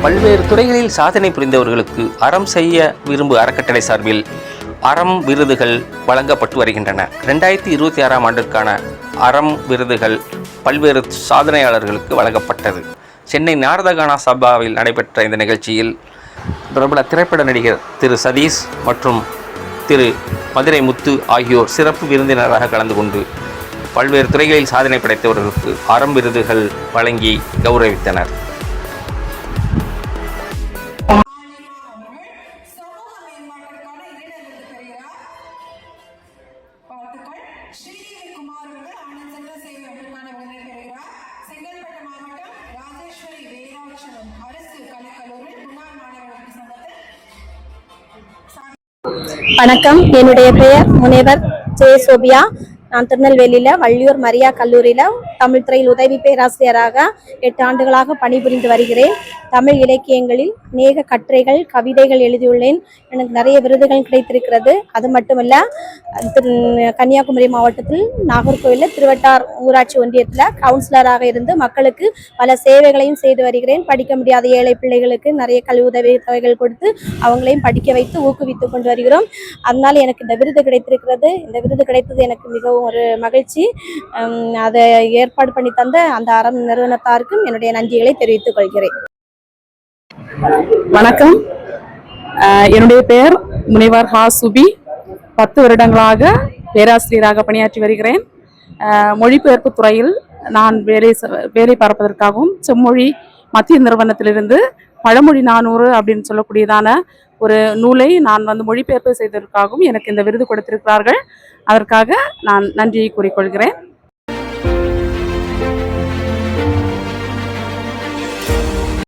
பல்வேறு துறைகளில் சாதனை புரிந்தவர்களுக்கு அறம் செய்ய விரும்பு அறக்கட்டளை சார்பில் அறம் விருதுகள் வழங்கப்பட்டு வருகின்றன. 2026ஆம் ஆண்டிற்கான அறம் விருதுகள் பல்வேறு சாதனையாளர்களுக்கு வழங்கப்பட்டது. சென்னை நாரதகானா சபாவில் நடைபெற்ற இந்த நிகழ்ச்சியில் பிரபல திரைப்பட நடிகர் திரு சதீஷ் மற்றும் திரு மதுரை முத்து ஆகியோர் சிறப்பு விருந்தினராக கலந்து கொண்டு பல்வேறு துறைகளில் சாதனை படைத்தவர்களுக்கு அறம் விருதுகள் வழங்கி கௌரவித்தனர். வணக்கம், என்னுடைய பெயர் முனைவர் ஜெயசோபியா. நான் திருநெல்வேலியில் வள்ளியூர் மரியா கல்லூரியில் தமிழ் துறையில் உதவி பேராசிரியராக 8 ஆண்டுகளாக பணிபுரிந்து வருகிறேன். தமிழ் இலக்கியங்களில் அநேக கட்டுரைகள், கவிதைகள் எழுதியுள்ளேன். எனக்கு நிறைய விருதுகள் கிடைத்திருக்கிறது. அது மட்டுமல்ல, கன்னியாகுமரி மாவட்டத்தில் நாகர்கோவிலில் திருவட்டார் ஊராட்சி ஒன்றியத்தில் கவுன்சிலராக இருந்து மக்களுக்கு பல சேவைகளையும் செய்து வருகிறேன். படிக்க முடியாத ஏழை பிள்ளைகளுக்கு நிறைய கல்வி உதவி தொகைகள் கொடுத்து அவங்களையும் படிக்க வைத்து ஊக்குவித்து கொண்டு வருகிறோம். அதனால எனக்கு இந்த விருது கிடைத்திருக்கிறது. இந்த விருது கிடைத்தது எனக்கு மிகவும் ஒரு மகிழ்ச்சி. அதை ஏற்பாடு பண்ணி தந்த அந்த அறம் நிறுவனத்தாருக்கும் என்னுடைய நன்றிகளை தெரிவித்துக் கொள்கிறேன். வணக்கம், என்னுடைய பெயர் முனைவர் சுபி. 10 வருடங்களாக பேராசிரியராக பணியாற்றி வருகிறேன். மொழிபெயர்ப்பு துறையில் நான் வேலை பார்ப்பதற்காகவும் செம்மொழி மத்திய நிறுவனத்திலிருந்து பழமொழி 400 அப்படின்னு சொல்லக்கூடியதான ஒரு நூலை நான் மொழிபெயர்ப்பு செய்ததற்காகவும் எனக்கு இந்த விருது கொடுத்திருக்கிறார்கள். அதற்காக நான் நன்றியை கூறிக்கொள்கிறேன்.